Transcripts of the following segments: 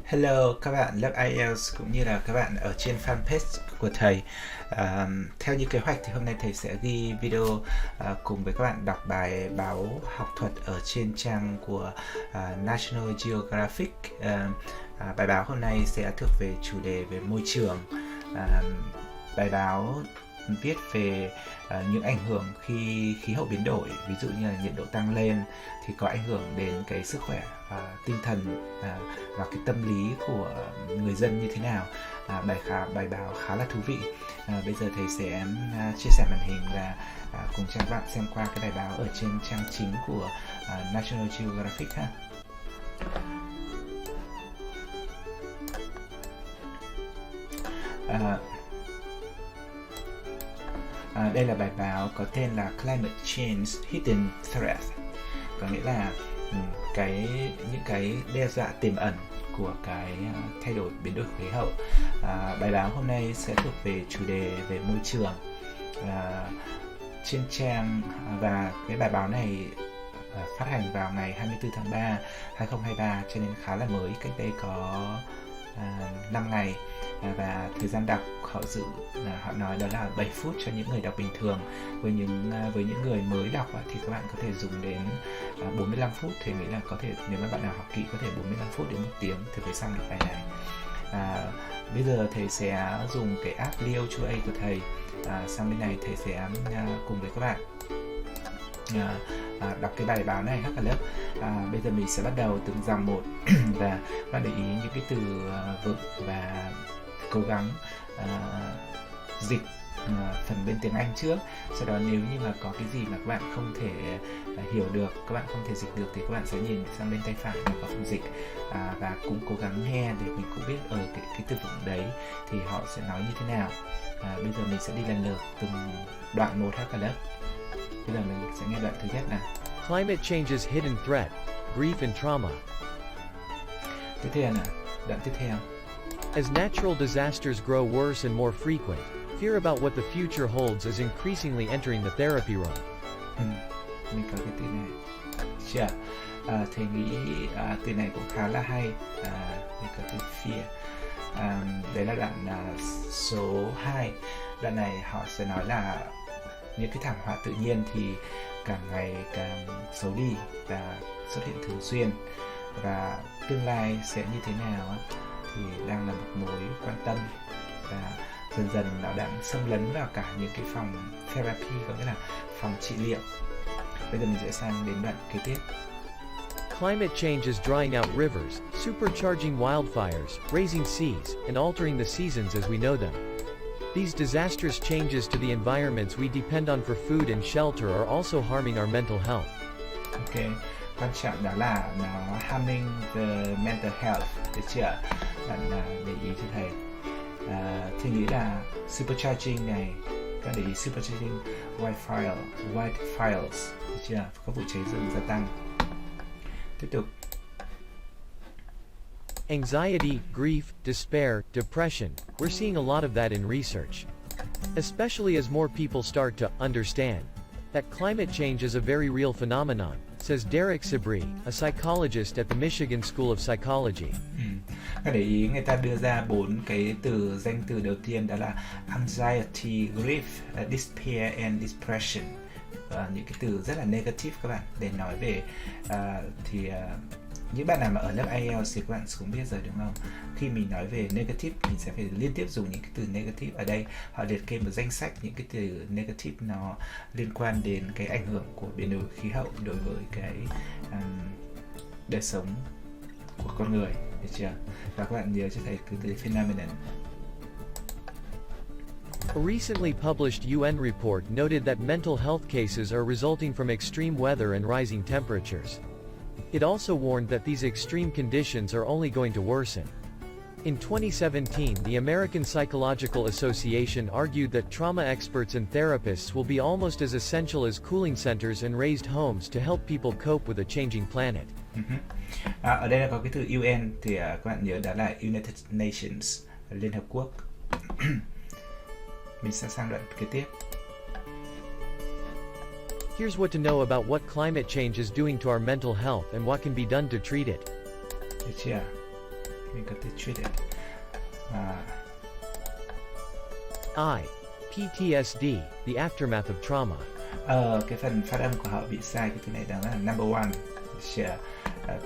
Hello các bạn lớp IELTS cũng như là các bạn ở trên fanpage của thầy. Theo như kế hoạch thì hôm nay thầy sẽ ghi video cùng với các bạn đọc bài báo học thuật ở trên trang của National Geographic. Bài báo hôm nay sẽ thuộc về chủ đề về môi trường. Bài báo viết về những ảnh hưởng khi khí hậu biến đổi, ví dụ như là nhiệt độ tăng lên thì có ảnh hưởng đến cái sức khỏe tinh thần và cái tâm lý của người dân như thế nào. Bài báo khá là thú vị. Bây giờ thầy sẽ chia sẻ màn hình và cùng cho các bạn xem qua cái bài báo ở trên trang chính của National Geographic ha. Đây là bài báo có tên là Climate Change Hidden Threat, có nghĩa là những cái đe dọa tiềm ẩn của cái thay đổi biến đổi khí hậu. Bài báo hôm nay sẽ thuộc về chủ đề về môi trường trên trang, và cái bài báo này phát hành vào ngày 24 tháng 3 2023, cho nên khá là mới, cách đây có 5 ngày. Và thời gian đọc họ nói đó là 7 phút cho những người đọc bình thường. Với những người mới đọc thì các bạn có thể dùng đến 45 phút. Thì nghĩ là có thể, nếu mà bạn nào học kỹ, có thể 45 phút đến 1 tiếng thì mới xong được bài này. Bây giờ thầy sẽ dùng cái app Leo2A của thầy. Sang bên này thầy sẽ cùng với các bạn đọc cái bài báo này hát cả lớp. Bây giờ mình sẽ bắt đầu từng dòng một và các bạn để ý những cái từ vựng và cố gắng dịch phần bên tiếng Anh trước. Sau đó nếu như mà có cái gì mà các bạn không thể hiểu được, các bạn không thể dịch được, thì các bạn sẽ nhìn sang bên tay phải, nó có phần dịch, và cũng cố gắng nghe để mình cũng biết ở cái từ vựng đấy thì họ sẽ nói như thế nào. Bây giờ mình sẽ đi lần lượt từng đoạn một hát cả lớp. Bây giờ mình sẽ nghe đoạn thứ nhất nào. Climate change's hidden threat, grief and trauma. Tiếp theo nào, đoạn tiếp theo. As natural disasters grow worse and more frequent, fear about what the future holds is increasingly entering the therapy room. Mình có cái từ này. Chưa? Thầy nghĩ từ này cũng khá là hay. Mình có từ fear. Đấy là đoạn số 2. Đoạn này họ sẽ nói là những cái thảm họa tự nhiên thì càng ngày càng xấu đi và xuất hiện thường xuyên, và tương lai sẽ như thế nào thì đang là một mối quan tâm, và dần dần nó đang xâm lấn vào cả những cái phòng therapy, có nghĩa là phòng trị liệu. Bây giờ mình sẽ sang đến đoạn kế tiếp. Climate change is drying out rivers, supercharging wildfires, raising seas, and altering the seasons as we know them. These disastrous changes to the environments we depend on for food and shelter are also harming our mental health. Ok, quan trọng đó là nó harming the mental health, được chưa? Bạn để ý cho thầy. Thì nghĩ là supercharging này, các để ý supercharging wildfires, được chưa? Các vụ cháy rừng gia tăng. Tiếp tục. Anxiety, grief, despair, depression, we're seeing a lot of that in research. Especially as more people start to understand that climate change is a very real phenomenon, says Derek Sibry, a psychologist at the Michigan School of Psychology. Các để ý người ta đưa ra 4 cái danh từ đầu tiên, đó là anxiety, grief, despair and depression. Những cái từ rất là negative các bạn, để nói về những bạn nào mà ở lớp IELTS thì các bạn cũng biết rồi đúng không? Khi mình nói về negative, mình sẽ phải liên tiếp dùng những cái từ negative. Ở đây họ liệt kê một danh sách những cái từ negative nó liên quan đến cái ảnh hưởng của biến đổi khí hậu đối với cái đời sống của con người, được chưa? Và các bạn nhớ cho thầy cứ từ phenomenon. A recently published UN report noted that mental health cases are resulting from extreme weather and rising temperatures. It also warned that these extreme conditions are only going to worsen. In 2017, the American Psychological Association argued that trauma experts and therapists will be almost as essential as cooling centers and raised homes to help people cope with a changing planet. Ở đây là có cái từ UN thì các bạn nhớ đó là United Nations, Liên Hợp Quốc. Mình sẽ sang đoạn kế tiếp. Here's what to know about what climate change is doing to our mental health and what can be done to treat it. Được chưa? mình có thể treated. I. PTSD, the aftermath of trauma. Cái phần phát âm của họ bị sai, cái từ này đó là number one.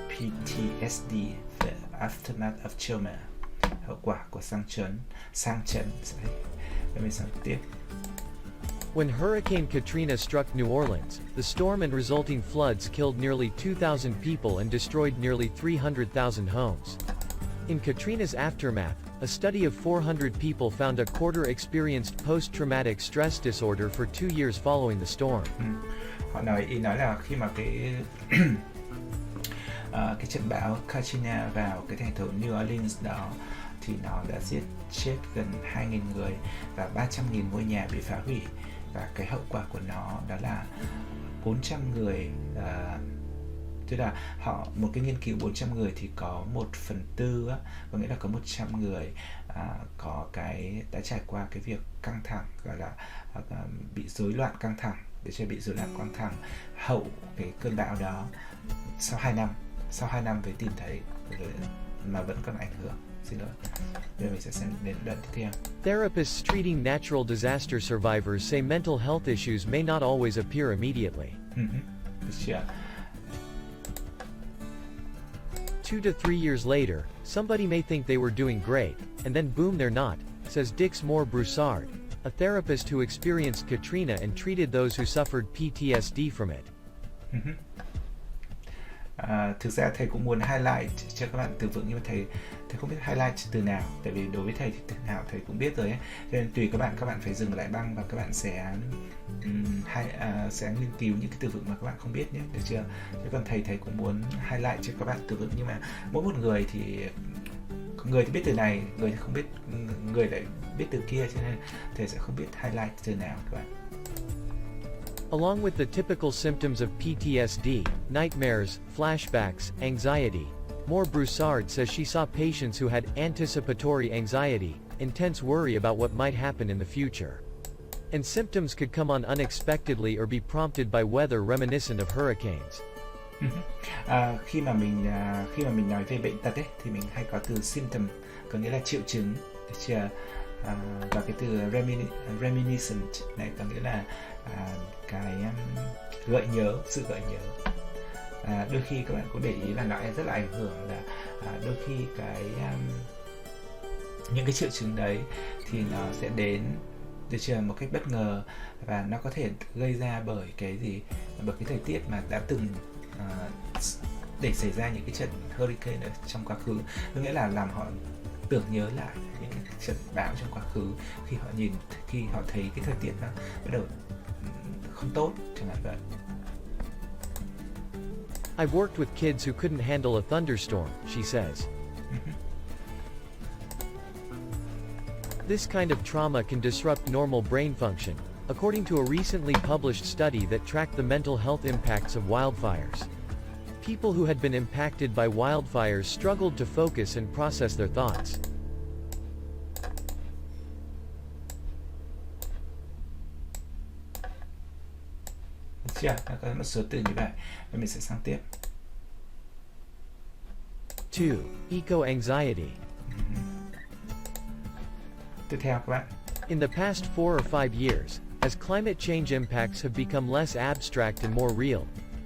PTSD, the aftermath of trauma, hậu quả của sang chấn. Để mình sang tiếp. When Hurricane Katrina struck New Orleans, the storm and resulting floods killed nearly 2,000 people and destroyed nearly 300,000 homes. In Katrina's aftermath, a study of 400 people found a quarter experienced post-traumatic stress disorder for 2 years following the storm. Họ nói là khi mà cái trận bão Katrina vào cái thành phố New Orleans đó thì nó đã giết chết gần 2.000 người và 300.000 ngôi nhà bị phá hủy, và cái hậu quả của nó đó là 400 người, tức là một cái nghiên cứu 400 người thì có 1/4 á, có nghĩa là có 100 người đã trải qua cái việc căng thẳng, gọi là bị rối loạn căng thẳng, bị rối loạn căng thẳng hậu cái cơn bão đó. Sau 2 năm mới tìm thấy mà vẫn còn ảnh hưởng. Xin lỗi. Bây giờ mình sẽ xem đến đoạn tiếp theo. Therapists treating natural disaster survivors say mental health issues may not always appear immediately. Được chưa? 2 to 3 years later, somebody may think they were doing great, and then boom they're not, says Dixmore Broussard, a therapist who experienced Katrina and treated those who suffered PTSD from it. Thực ra thầy cũng muốn highlight cho các bạn từ vựng, nhưng mà thầy không biết highlight từ nào, tại vì đối với thầy thì từ nào thầy cũng biết rồi ấy. Cho nên tùy các bạn phải dừng lại băng và các bạn sẽ nghiên cứu những cái từ vựng mà các bạn không biết nhé, được chưa? Chứ còn thầy cũng muốn highlight cho các bạn từ vựng, nhưng mà mỗi một người thì biết từ này, người thì không biết, người lại biết từ kia, cho nên thầy sẽ không biết highlight từ nào các bạn. Along with the typical symptoms of PTSD, nightmares, flashbacks, anxiety, Moore Broussard says she saw patients who had anticipatory anxiety, intense worry about what might happen in the future. And symptoms could come on unexpectedly or be prompted by weather reminiscent of hurricanes. Khi mà mình nói về bệnh tật ấy, thì mình hay có từ symptom, có nghĩa là triệu chứng, được chưa? Và cái từ reminiscent này có nghĩa là cái gợi nhớ, sự gợi nhớ. Đôi khi các bạn có để ý là nó rất là ảnh hưởng, là đôi khi những cái triệu chứng đấy thì nó sẽ đến, được chưa, một cách bất ngờ, và nó có thể gây ra bởi cái thời tiết mà đã từng để xảy ra những cái trận hurricane ở trong quá khứ, có nghĩa là làm họ tưởng nhớ lại những cái trận bão trong quá khứ, khi họ thấy cái thời tiết nó bắt đầu không tốt, chẳng hạn vậy. I've worked with kids who couldn't handle a thunderstorm, she says. This kind of trauma can disrupt normal brain function, according to a recently published study that tracked the mental health impacts of wildfires. People who had been impacted by wildfires struggled to focus and process their thoughts. Có một số từ như vậy, và mình sẽ sang tiếp. 2. Eco-anxiety. Tiếp theo các bạn. In the past 4 or 5 years, as climate change impacts have become less abstract and more real,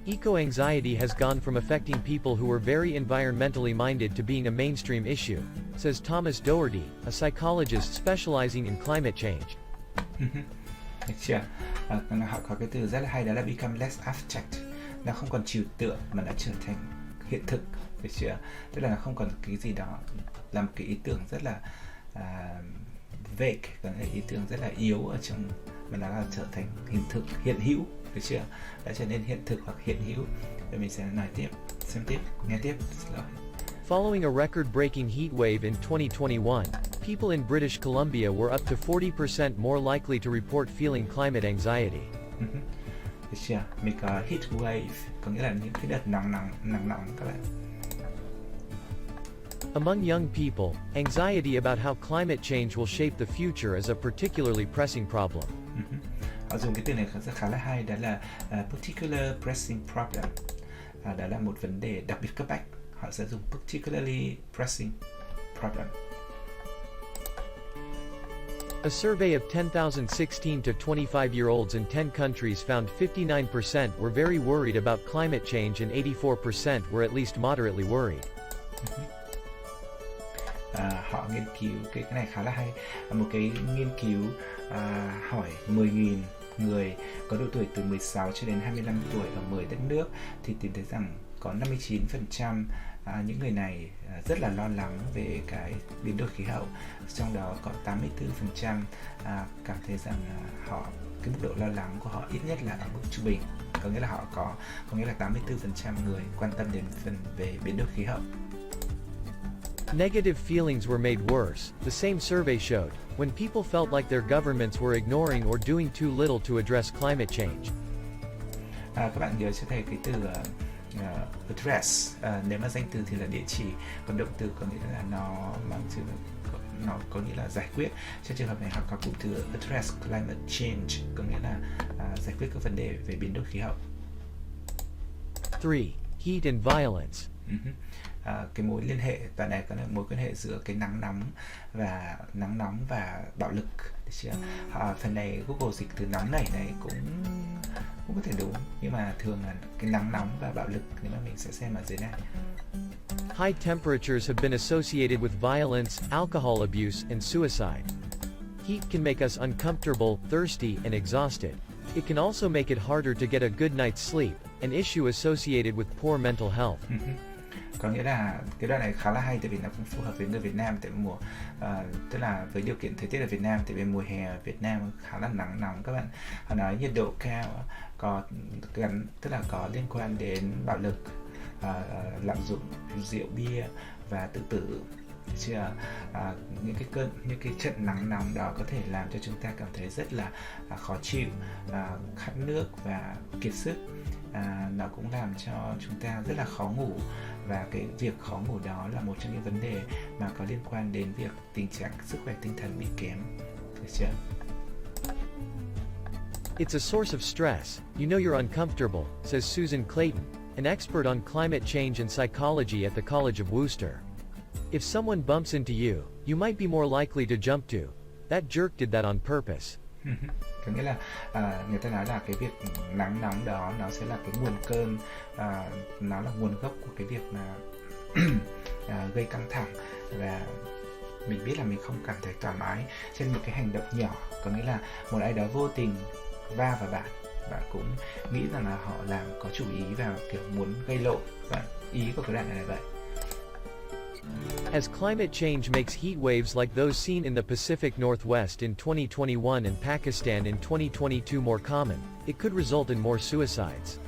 eco-anxiety has gone from affecting people who were very environmentally minded to being a mainstream issue, says Thomas Doherty, a psychologist specializing in climate change. Được chưa? Họ có cái từ rất là hay, đó là become less abstract. Nó không còn trừu tượng mà nó trở thành hiện thực, được chưa? Tức là nó không còn cái gì đó là một cái ý tưởng rất là vague, còn là ý tưởng rất là yếu ở trong, mà nó là trở thành hiện thực, hiện hữu, được chưa? Đã trở nên hiện thực hoặc hiện hữu. Rồi mình sẽ nói tiếp, xem tiếp, nghe tiếp. Following a record-breaking heat wave in 2021, people in British Columbia were up to 40% more likely to report feeling climate anxiety. Được chưa? Mình có heat wave, có nghĩa là những cái đợt nắng các bạn. Among young people, anxiety about how climate change will shape the future is a particularly pressing problem. Họ dùng cái từ này khá là hay, đó là particular pressing problem. Đó là một vấn đề đặc biệt cấp bách. Họ sẽ dùng particularly pressing, problem. A survey of 10,016 to 25-year-olds in 10 countries found 59% were very worried about climate change and 84% were at least moderately worried. Họ nghiên cứu cái này khá là hay. Một cái nghiên cứu hỏi 10.000 người có độ tuổi từ 16 cho đến 25 tuổi ở 10 đất nước thì tìm thấy rằng có 59% những người này rất là lo lắng về cái biến đổi khí hậu, trong đó có 84% cảm thấy rằng cái mức độ lo lắng của họ ít nhất là ở mức trung bình, có nghĩa là 84% người quan tâm đến phần về biến đổi khí hậu. Negative feelings were made worse, the same survey showed, when people felt like their governments were ignoring or doing too little to address climate change. Các bạn nhớ cho thầy cái từ address, nếu mà danh từ thì là địa chỉ, còn động từ có nghĩa là nó có nghĩa là giải quyết. Trong trường hợp này họ có cụm từ address climate change, có nghĩa là giải quyết các vấn đề về biến đổi khí hậu. 3. Heat and violence. Cái mối liên hệ đoạn này có mối quan hệ giữa cái nắng nóng và bạo lực. Phần này Google dịch từ nóng nảy này cũng có thể đúng, nhưng mà thường là cái nắng nóng và bạo lực nếu mà mình sẽ xem ở dưới này. High temperatures have been associated with violence, alcohol abuse, and suicide. Heat can make us uncomfortable, thirsty, and exhausted. It can also make it harder to get a good night's sleep, an issue associated with poor mental health. Có nghĩa là cái đoạn này khá là hay, tại vì nó cũng phù hợp với người Việt Nam, tại tức là với điều kiện thời tiết ở Việt Nam, tại vì mùa hè ở Việt Nam khá là nắng nóng các bạn. Họ nói nhiệt độ cao tức là có liên quan đến bạo lực, lạm dụng rượu bia và tự tử. Những cái trận nắng nóng đó có thể làm cho chúng ta cảm thấy rất là khó chịu, khát nước và kiệt sức. Nó cũng làm cho chúng ta rất là khó ngủ, và cái việc khó ngủ đó là một trong những vấn đề mà có liên quan đến việc tình trạng sức khỏe tinh thần bị kém. Được chưa? It's a source of stress. You know you're uncomfortable, says Susan Clayton, an expert on climate change and psychology at the College of Worcester. If someone bumps into you, you might be more likely to jump to. That jerk did that on purpose. Có nghĩa là người ta nói là cái việc nắng nóng đó nó sẽ là cái nguồn cơn, nó là nguồn gốc của cái việc mà gây căng thẳng, và mình biết là mình không cảm thấy thoải mái trên một cái hành động nhỏ. Có nghĩa là một ai đó vô tình va vào bạn cũng nghĩ rằng là họ làm có chủ ý và kiểu muốn gây lộn, và ý của cái đoạn này là vậy. As climate change makes heat waves like those seen in the Pacific Northwest in 2021 and Pakistan in 2022 more common, it could result in more suicides.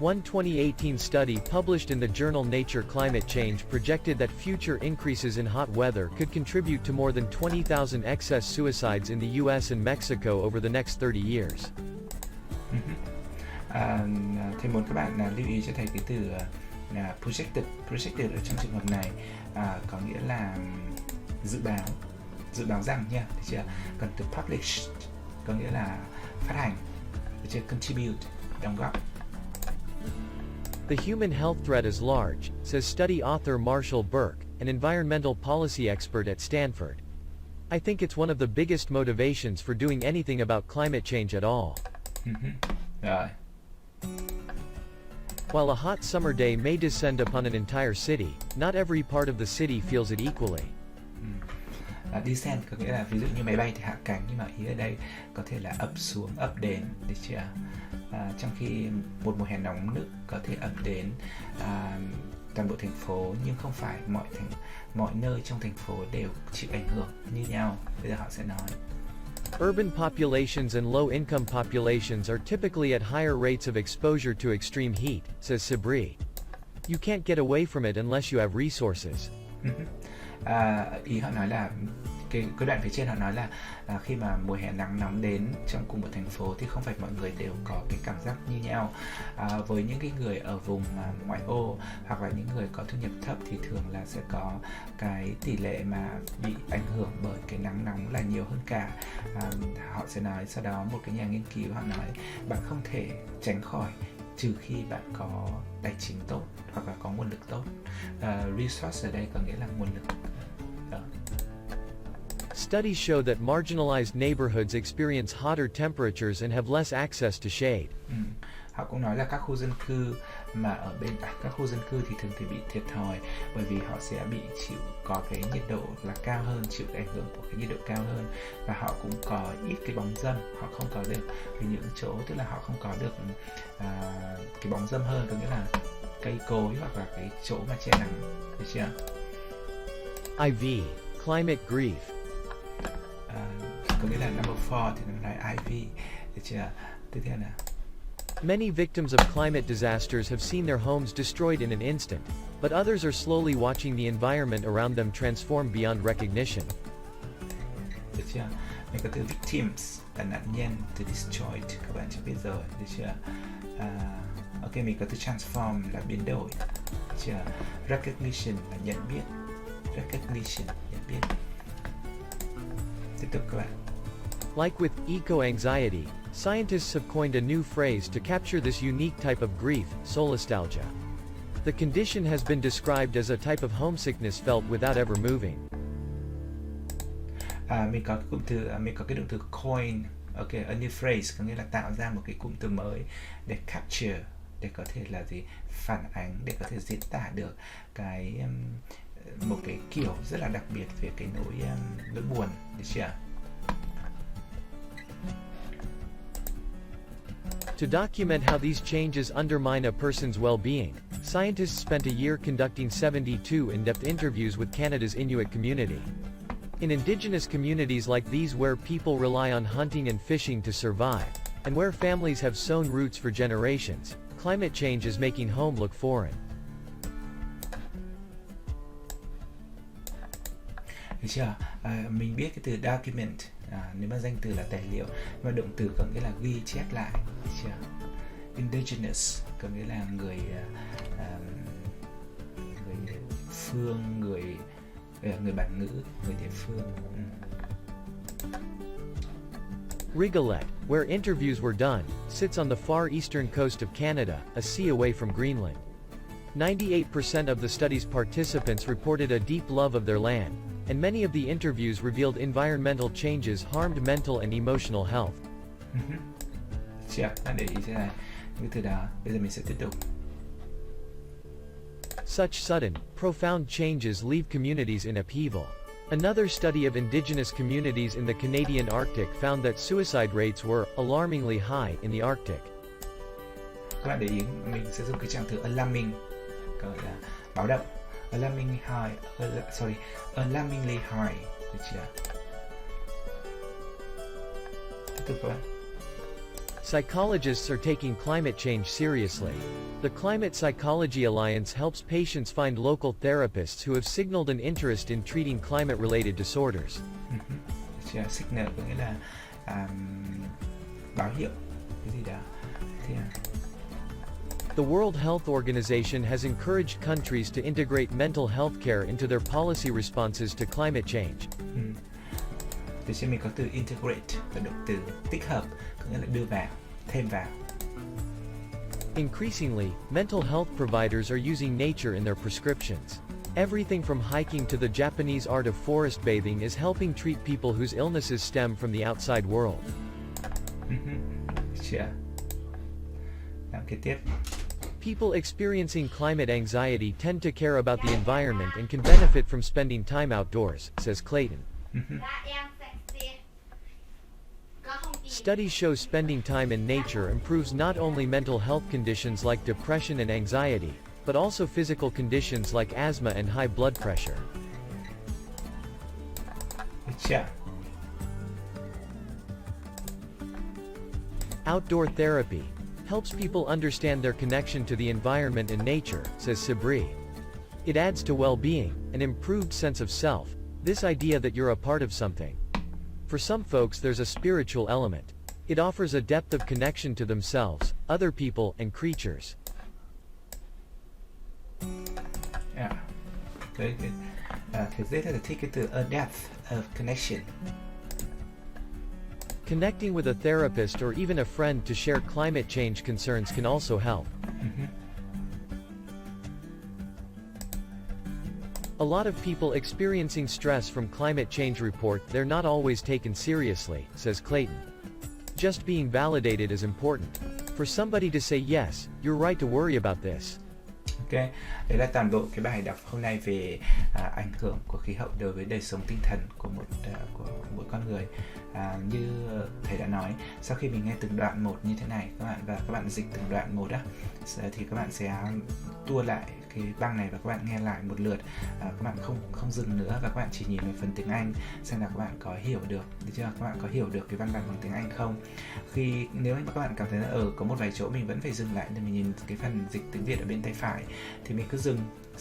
One 2018 study published in the journal Nature Climate Change projected that future increases in hot weather could contribute to more than 20,000 excess suicides in the US and Mexico over the next 30 years. Thầy muốn các bạn lưu ý cho thầy cái từ projected ở trong trường hợp này có nghĩa là dự báo rằng nha, được chưa? Còn từ publish có nghĩa là phát hành, được chưa? Contribute, đóng góp. The human health threat is large, says study author Marshall Burke, an environmental policy expert at Stanford. I think it's one of the biggest motivations for doing anything about climate change at all. Rồi. While a hot summer day may descend upon an entire city, not every part of the city feels it equally. Descend có nghĩa là ví dụ như máy bay thì hạ cánh, nhưng mà ý ở đây có thể là ập xuống, ập đến, được chưa? Trong khi một mùa hè nóng nực có thể ập đến toàn bộ thành phố, nhưng không phải mọi nơi trong thành phố đều chịu ảnh hưởng như nhau. Bây giờ họ sẽ nói. Urban populations and low-income populations are typically at higher rates of exposure to extreme heat, says Sabri. You can't get away from it unless you have resources. Ý họ nói là cái đoạn phía trên họ nói là khi mà mùa hè nắng nóng đến trong cùng một thành phố thì không phải mọi người đều có cái cảm giác như nhau. Với những cái người ở vùng ngoại ô hoặc là những người có thu nhập thấp thì thường là sẽ có cái tỷ lệ mà bị ảnh hưởng bởi cái nắng nóng là nhiều hơn cả. Họ sẽ nói sau đó, một cái nhà nghiên cứu họ nói bạn không thể tránh khỏi trừ khi bạn có tài chính tốt hoặc là có nguồn lực tốt. Resource ở đây có nghĩa là nguồn lực, Studies show that marginalized neighborhoods experience hotter temperatures and have less access to shade. Họ cũng nói là các khu dân cư mà ở bên các khu dân cư thì thường thì bị thiệt thòi bởi vì họ sẽ bị chịu có cái nhiệt độ là cao hơn, chịu cái ảnh hưởng của cái nhiệt độ cao hơn, và họ cũng có ít cái bóng râm, họ không có được những chỗ, tức là họ không có được cái bóng râm hơn, có nghĩa là cây cối hoặc là cái chỗ mà che nắng, được chưa? IV, climate grief. Có nghĩa là number 4 thì nó nói IV, được chưa? Tiếp theo nào. Many victims of climate disasters have seen their homes destroyed in an instant, but others are slowly watching the environment around them transform beyond recognition. Được chưa? Mình có từ victims là nạn nhân, từ destroyed các bạn chưa biết rồi, được chưa? Ok, mình có từ transform là biến đổi, được chưa? Recognition là nhận biết, recognition nhận biết. Tiếp tục các bạn. Like with eco-anxiety, scientists have coined a new phrase to capture this unique type of grief, solastalgia. The condition has been described as a type of homesickness felt without ever moving. Mình có cụm từ, mình có cái động từ coin, ok, a new phrase, có nghĩa là tạo ra một cái cụm từ mới để capture, để có thể là gì, phản ánh, để có thể diễn tả được cái một cái kiểu rất là đặc biệt về cái nỗi buồn, được chưa? To document how these changes undermine a person's well-being, scientists spent a year conducting 72 in-depth interviews with Canada's Inuit community. In indigenous communities like these where people rely on hunting and fishing to survive, and where families have sown roots for generations, climate change is making home look foreign. Được chưa? Mình biết cái từ document, nếu mà danh từ là tài liệu, mà động từ có nghĩa là ghi chép lại, được chưa? Indigenous có nghĩa là người phương, người bản ngữ, người địa phương. Rigolet, where interviews were done, sits on the far eastern coast of Canada, a sea away from Greenland. 98% of the study's participants reported a deep love of their land, and many of the interviews revealed environmental changes harmed mental and emotional health. Bạn để ý thế này, cái từ đó, bây giờ mình sẽ tiếp tục. Such sudden, profound changes leave communities in upheaval. Another study of indigenous communities in the Canadian Arctic found that suicide rates were alarmingly high in the Arctic. Các bạn để ý, mình sẽ dùng cái trạng từ alarming, gọi là báo động. Alarmingly high, được chưa? Tiếp tục các bạn. Psychologists are taking climate change seriously. The Climate Psychology Alliance helps patients find local therapists who have signaled an interest in treating climate-related disorders. Signal có nghĩa là báo hiệu, cái gì đó. The World Health Organization has encouraged countries to integrate mental health care into their policy responses to climate change. Từ trên mình có từ integrate là động từ tích hợp, có nghĩa là đưa vào, thêm vào. Increasingly, mental health providers are using nature in their prescriptions. Everything from hiking to the Japanese art of forest bathing is helping treat people whose illnesses stem from the outside world. Kế tiếp. People experiencing climate anxiety tend to care about the environment and can benefit from spending time outdoors, says Clayton. Studies show spending time in nature improves not only mental health conditions like depression and anxiety, but also physical conditions like asthma and high blood pressure. Outdoor therapy helps people understand their connection to the environment and nature, says Sabri. It adds to well-being, an improved sense of self, this idea that you're a part of something. For some folks there's a spiritual element. It offers a depth of connection to themselves, other people, and creatures. Yeah, very good. Thực tế là thích cái từ a depth of connection. Connecting with a therapist or even a friend to share climate change concerns can also help. A lot of people experiencing stress from climate change report they're not always taken seriously, says Clayton. Just being validated is important. For somebody to say yes, you're right to worry about this. Ok, đấy là toàn bộ cái bài đọc hôm nay về ảnh hưởng của khí hậu đối với đời sống tinh thần của mỗi con người. Như thầy đã nói, sau khi mình nghe từng đoạn một như thế này các bạn, và các bạn dịch từng đoạn một á, thì các bạn sẽ tua lại cái băng này và các bạn nghe lại một lượt. Các bạn không dừng nữa và các bạn chỉ nhìn vào phần tiếng Anh xem là các bạn có hiểu được, được chưa? Các bạn có hiểu được cái văn bản bằng tiếng Anh không? Nếu mà các bạn cảm thấy là có một vài chỗ mình vẫn phải dừng lại để mình nhìn cái phần dịch tiếng Việt ở bên tay phải thì mình cứ dừng,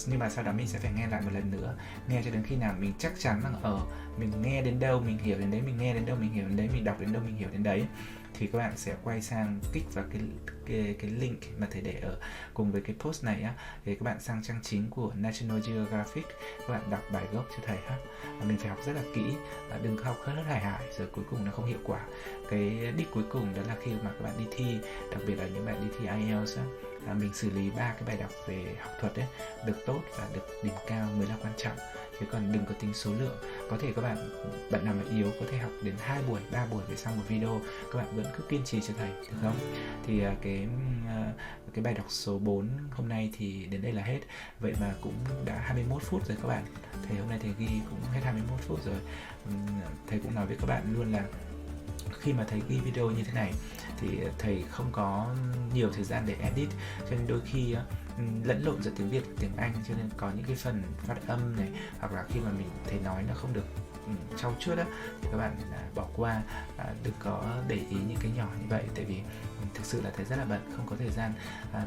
nhưng mà sau đó mình sẽ phải nghe lại một lần nữa, nghe cho đến khi nào mình chắc chắn rằng mình nghe đến đâu mình hiểu đến đấy, mình nghe đến đâu mình hiểu đến đấy, mình đọc đến đâu mình hiểu đến đấy, thì các bạn sẽ quay sang kích vào cái link mà thầy để ở cùng với cái post này á, để các bạn sang trang chính của National Geographic, các bạn đọc bài gốc cho thầy ha. Mình phải học rất là kỹ, đừng học rất hải rồi cuối cùng nó không hiệu quả. Cái đích cuối cùng đó là khi mà các bạn đi thi, đặc biệt là những bạn đi thi IELTS á, mình xử lý 3 cái bài đọc về học thuật ấy, được tốt và được điểm cao mới là quan trọng, chứ còn đừng có tính số lượng. Có thể các bạn nào mà yếu có thể học đến 2 buổi, 3 buổi để xong một video, các bạn vẫn cứ kiên trì cho thầy, được không? Thì cái bài đọc số 4 hôm nay thì đến đây là hết. Vậy mà cũng đã 21 phút rồi các bạn. Thầy hôm nay thầy ghi cũng hết 21 phút rồi. Thầy cũng nói với các bạn luôn là khi mà thầy ghi video như thế này thì thầy không có nhiều thời gian để edit, cho nên đôi khi lẫn lộn giữa tiếng Việt và tiếng Anh, cho nên có những cái phần phát âm này, hoặc là khi mà thầy nói nó không được trau chuốt á, thì các bạn bỏ qua, đừng có để ý những cái nhỏ như vậy, tại vì thực sự là thầy rất là bận, không có thời gian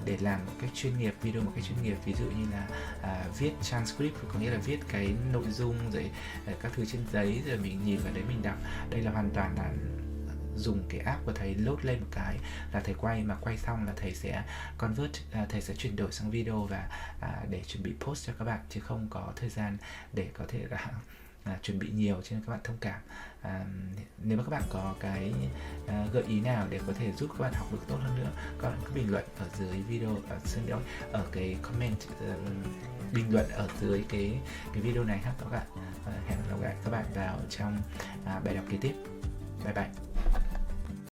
để làm một cách chuyên nghiệp, video một cách chuyên nghiệp, ví dụ như là viết transcript, có nghĩa là viết cái nội dung rồi các thứ trên giấy rồi mình nhìn vào đấy mình đọc. Đây là hoàn toàn là dùng cái app của thầy load lên một cái là thầy quay, mà quay xong là thầy sẽ convert, thầy sẽ chuyển đổi sang video và để chuẩn bị post cho các bạn, chứ không có thời gian để có thể là chuẩn bị nhiều, cho nên các bạn thông cảm. Nếu mà các bạn có cái gợi ý nào để có thể giúp các bạn học được tốt hơn nữa, các bạn cứ bình luận ở dưới video, ở cái comment, bình luận ở dưới cái video này ha các bạn. Hẹn gặp lại các bạn vào trong bài đọc kế tiếp. Bye bye.